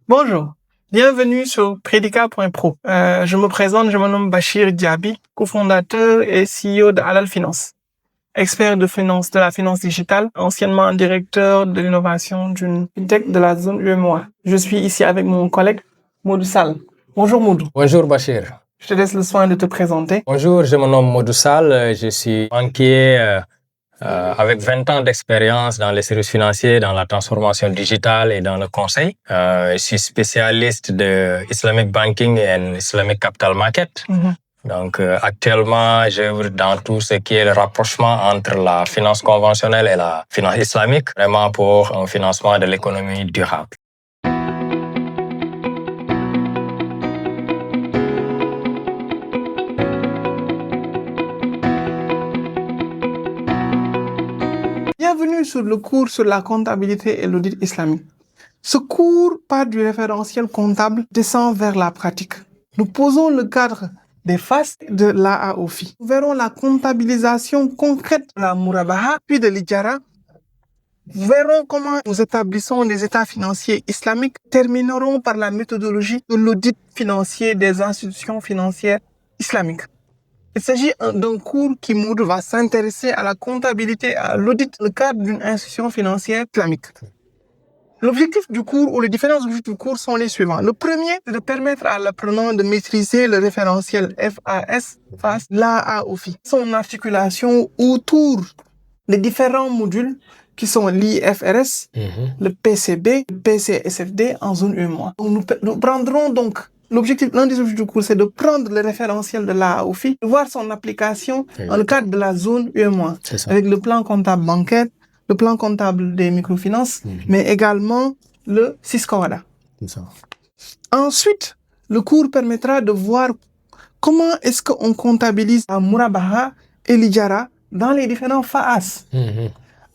Bonjour, bienvenue sur Predica.pro. Je me présente, je me nomme Bachir Diaby, cofondateur et CEO de Halal Finance, expert de la finance digitale, anciennement directeur de l'innovation d'une fintech de la zone UEMOA. Je suis ici avec mon collègue Modou Sall. Bonjour Modou. Bonjour Bachir. Je te laisse le soin de te présenter. Bonjour, je me nomme Modou Sall, je suis banquier avec 20 ans d'expérience dans les services financiers, dans la transformation digitale et dans le conseil. Je suis spécialiste de Islamic Banking et Islamic Capital Market. Donc actuellement, j'œuvre dans tout ce qui est le rapprochement entre la finance conventionnelle et la finance islamique, vraiment pour un financement de l'économie durable. Bienvenue sur le cours sur la comptabilité et l'audit islamique. Ce cours part du référentiel comptable, descend vers la pratique. Nous posons le cadre des phases de l'AAOFI. Nous verrons la comptabilisation concrète de la Murabaha, puis de l'Ijara. Nous verrons comment nous établissons des états financiers islamiques. Terminerons par la méthodologie de l'audit financier des institutions financières islamiques. Il s'agit d'un cours qui va s'intéresser à la comptabilité et à l'audit dans le cadre d'une institution financière islamique. L'objectif du cours ou les différents objectifs du cours sont les suivants. Le premier, c'est de permettre à l'apprenant de maîtriser le référentiel FAS, l'AAOFI, son articulation autour des différents modules qui sont l'IFRS, le PCB, le PCSFD en zone UEMOA. Donc nous prendrons donc l'un des objectifs du cours, c'est de prendre le référentiel de l'AAOFI, de voir son application dans le cadre de la zone UEMOA, avec le plan comptable bancaire, le plan comptable des microfinances, mais également le SISCOWADA. Ensuite, le cours permettra de voir comment est-ce qu'on comptabilise la Murabaha et l'Ijara dans les différents phases.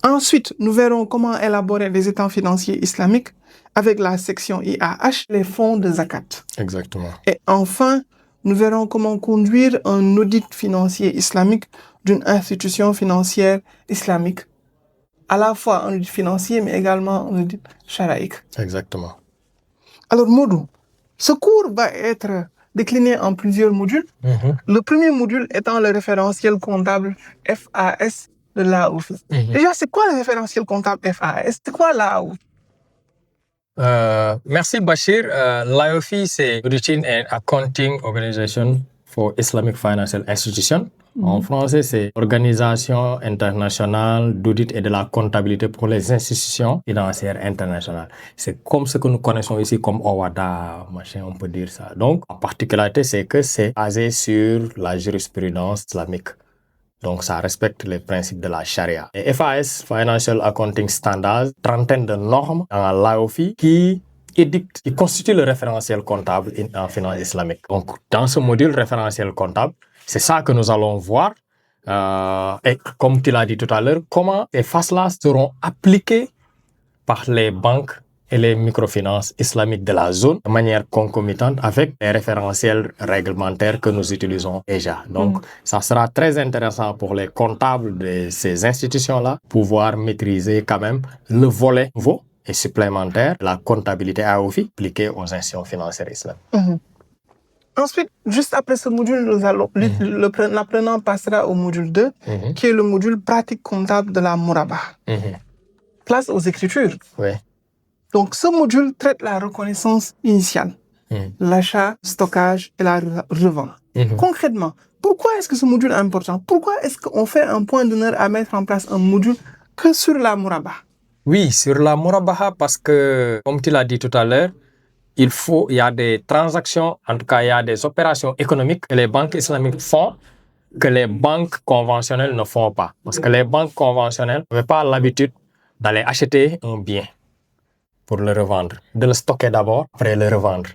Ensuite, nous verrons comment élaborer les états financiers islamiques avec la section IAH, les fonds de zakat. Exactement. Et enfin, nous verrons comment conduire un audit financier islamique d'une institution financière islamique. À la fois un audit financier, mais également un audit sharaïque. Exactement. Alors, Modou, ce cours va être décliné en plusieurs modules. Le premier module étant le référentiel comptable FAS de l'AAOFI. Déjà, c'est quoi le référentiel comptable FAS? C'est quoi l'AAOFI? Merci Bachir. L'AAOFI, c'est Auditing and Accounting Organization for Islamic Financial Institutions. En français, c'est Organisation internationale d'audit et de la comptabilité pour les institutions financières internationales. C'est comme ce que nous connaissons ici comme OWADA, machin, on peut dire ça. Donc, en particularité, c'est que c'est basé sur la jurisprudence islamique. Donc, ça respecte les principes de la charia. Et FAS, Financial Accounting Standards, trentaine de normes dans l'AAOFI qui constitue le référentiel comptable en finance islamique. Donc, dans ce module référentiel comptable, c'est ça que nous allons voir. Et comme tu l'as dit tout à l'heure, comment ces phases-là seront appliquées par les banques et les microfinances islamiques de la zone de manière concomitante avec les référentiels réglementaires que nous utilisons déjà. Donc, ça sera très intéressant pour les comptables de ces institutions-là pouvoir maîtriser quand même le volet nouveau et supplémentaire de la comptabilité AAOFI appliquée aux institutions financières islamiques. Ensuite, juste après ce module, l'apprenant passera au module 2, qui est le module pratique comptable de la Murabaha. Place aux écritures. Oui. Donc, ce module traite la reconnaissance initiale, l'achat, stockage et la revente. Concrètement, pourquoi est-ce que ce module est important? Pourquoi est-ce qu'on fait un point d'honneur à mettre en place un module que sur la Murabaha? Oui, sur la Murabaha, parce que, comme tu l'as dit tout à l'heure, il y a des transactions, en tout cas, il y a des opérations économiques que les banques islamiques font que les banques conventionnelles ne font pas. Parce que les banques conventionnelles n'avaient pas l'habitude d'aller acheter un bien pour le revendre, de le stocker d'abord, après le revendre.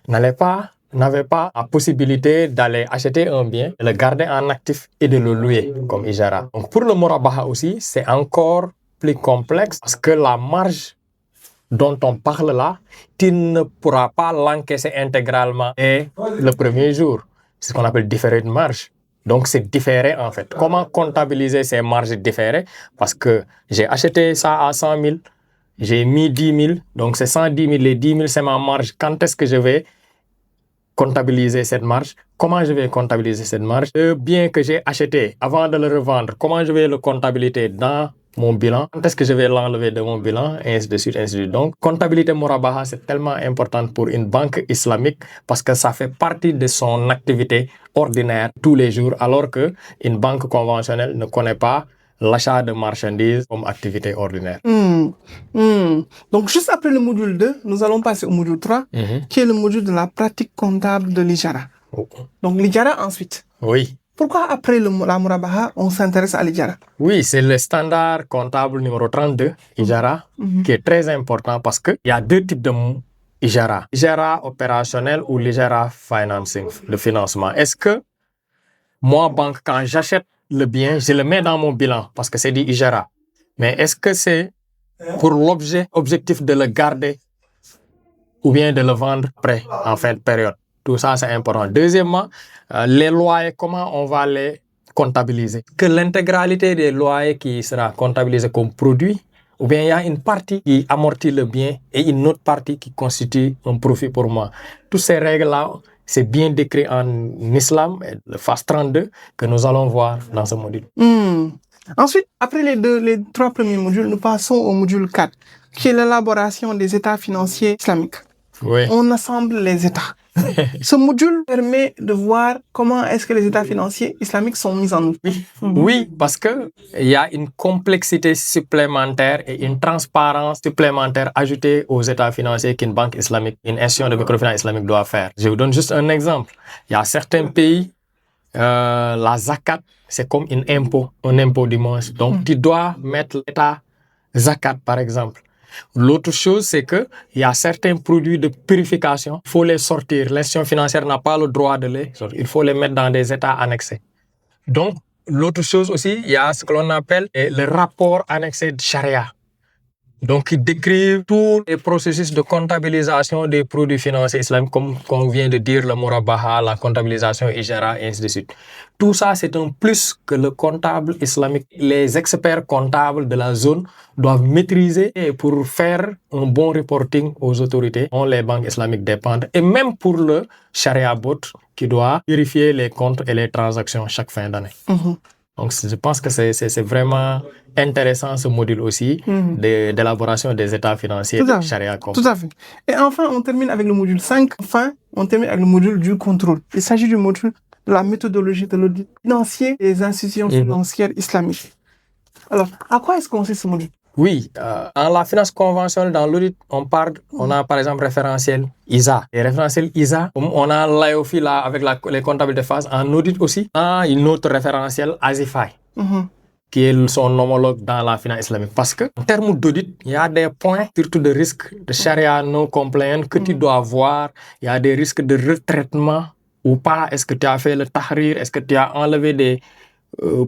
N'avaient pas la possibilité d'aller acheter un bien, de le garder en actif et de le louer comme Ijara. Donc pour le Murabaha aussi, c'est encore plus complexe parce que la marge dont on parle là, tu ne pourras pas l'encaisser intégralement et le premier jour. C'est ce qu'on appelle différé de marge. Donc, c'est différé en fait. Comment comptabiliser ces marges différées? Parce que j'ai acheté ça à 100 000, j'ai mis 10 000, donc c'est 110 000, les 10 000 c'est ma marge. Quand est-ce que je vais comptabiliser cette marge? Comment je vais comptabiliser cette marge? Le bien que j'ai acheté avant de le revendre, comment je vais le comptabiliser dans mon bilan? Quand est-ce que je vais l'enlever de mon bilan? Et ainsi de suite, ainsi de suite. Donc, comptabilité Murabaha, c'est tellement important pour une banque islamique parce que ça fait partie de son activité ordinaire tous les jours, alors qu'une banque conventionnelle ne connaît pas l'achat de marchandises comme activité ordinaire. Donc, juste après le module 2, nous allons passer au module 3, qui est le module de la pratique comptable de l'Ijara. Donc, l'Ijara ensuite. Oui. Pourquoi après la Murabaha, on s'intéresse à l'Ijara? Oui, c'est le standard comptable numéro 32, Ijara, qui est très important parce qu'il y a deux types de Ijara. Ijara opérationnel ou l'Ijara financing, le financement. Est-ce que moi, banque, quand j'achète le bien, je le mets dans mon bilan parce que c'est du Ijara. Mais est-ce que c'est pour objectif de le garder ou bien de le vendre après, en fin de période? Tout ça, c'est important. Deuxièmement, les loyers, comment on va les comptabiliser? Que l'intégralité des loyers qui sera comptabilisée comme produit, ou bien il y a une partie qui amortit le bien et une autre partie qui constitue un profit pour moi. Toutes ces règles-là, c'est bien décrit en islam, le FAS 32, que nous allons voir dans ce module. Ensuite, après les trois premiers modules, nous passons au module 4, qui est l'élaboration des états financiers islamiques. Oui. On assemble les états. Ce module permet de voir comment est-ce que les états financiers islamiques sont mis en œuvre. Oui, parce qu'il y a une complexité supplémentaire et une transparence supplémentaire ajoutée aux états financiers qu'une banque islamique, une institution de microfinance islamique doit faire. Je vous donne juste un exemple. Il y a certains pays, la zakat, c'est comme un impôt du moins. Donc, tu dois mettre l'état zakat, par exemple. L'autre chose, c'est qu'il y a certains produits de purification, il faut les sortir. L'institution financière n'a pas le droit de les sortir. Il faut les mettre dans des états annexés. Donc, l'autre chose aussi, il y a ce que l'on appelle le rapport annexé de charia. Donc, il décrit tous les processus de comptabilisation des produits financiers islamiques, comme on vient de dire, le Murabaha, la comptabilisation Ijara, et ainsi de suite. Tout ça, c'est un plus que le comptable islamique, les experts comptables de la zone doivent maîtriser pour faire un bon reporting aux autorités dont les banques islamiques dépendent. Et même pour le Sharia Bot, qui doit vérifier les comptes et les transactions chaque fin d'année. Donc, je pense que c'est vraiment intéressant ce module aussi d'élaboration des états financiers de Sharia. Tout à fait. Et enfin, on termine avec le module 5. Enfin, on termine avec le module du contrôle. Il s'agit du module de la méthodologie de l'audit financier des institutions financières islamiques. Alors, à quoi est-ce qu'on sait ce module? Oui, en la finance conventionnelle, dans l'audit, on a par exemple référentiel ISA. Et référentiel ISA, on a l'IOFI là avec les comptables de phase. En audit aussi, on a une autre référentiel ASIFI, qui est son homologue dans la finance islamique. Parce que, en termes d'audit, il y a des points, surtout de risques de charia non compliant que tu dois voir. Il y a des risques de retraitement ou pas. Est-ce que tu as fait le tahrir? Est-ce que tu as enlevé des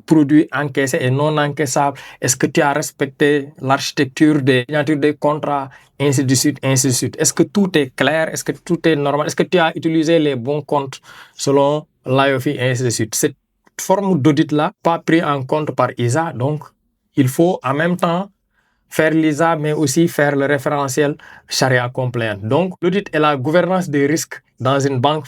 produits encaissés et non encaissables? Est-ce que tu as respecté l'architecture des signatures des contrats, ainsi de suite, ainsi de suite? Est-ce que tout est clair? Est-ce que tout est normal? Est-ce que tu as utilisé les bons comptes selon l'IOFI, ainsi de suite? Cette forme d'audit-là, pas pris en compte par ISA, donc il faut en même temps faire l'ISA, mais aussi faire le référentiel Sharia compliant. Donc, l'audit et la gouvernance des risques dans une banque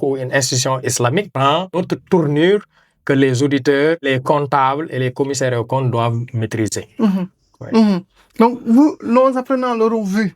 ou une institution islamique prend notre tournure que les auditeurs, les comptables et les commissaires aux comptes doivent maîtriser. Donc, nos apprenants l'auront vu.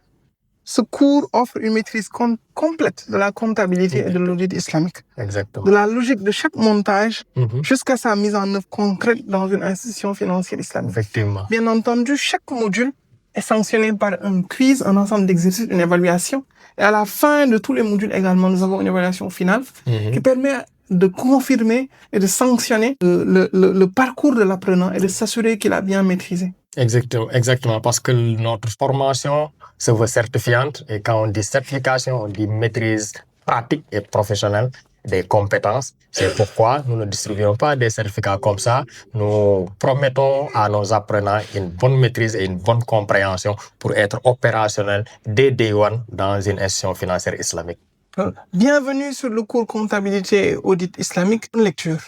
Ce cours offre une maîtrise complète de la comptabilité et de l'audit islamique. Exactement. De la logique de chaque montage jusqu'à sa mise en œuvre concrète dans une institution financière islamique. Effectivement. Bien entendu, chaque module est sanctionné par un quiz, un ensemble d'exercices, une évaluation. Et à la fin de tous les modules également, nous avons une évaluation finale qui permet de confirmer et de sanctionner le parcours de l'apprenant et de s'assurer qu'il a bien maîtrisé. Exactement, parce que notre formation se veut certifiante et quand on dit certification, on dit maîtrise pratique et professionnelle des compétences. C'est pourquoi nous ne distribuons pas des certificats comme ça. Nous promettons à nos apprenants une bonne maîtrise et une bonne compréhension pour être opérationnels dès Day One dans une institution financière islamique. Bienvenue sur le cours comptabilité et audit islamique. Une lecture.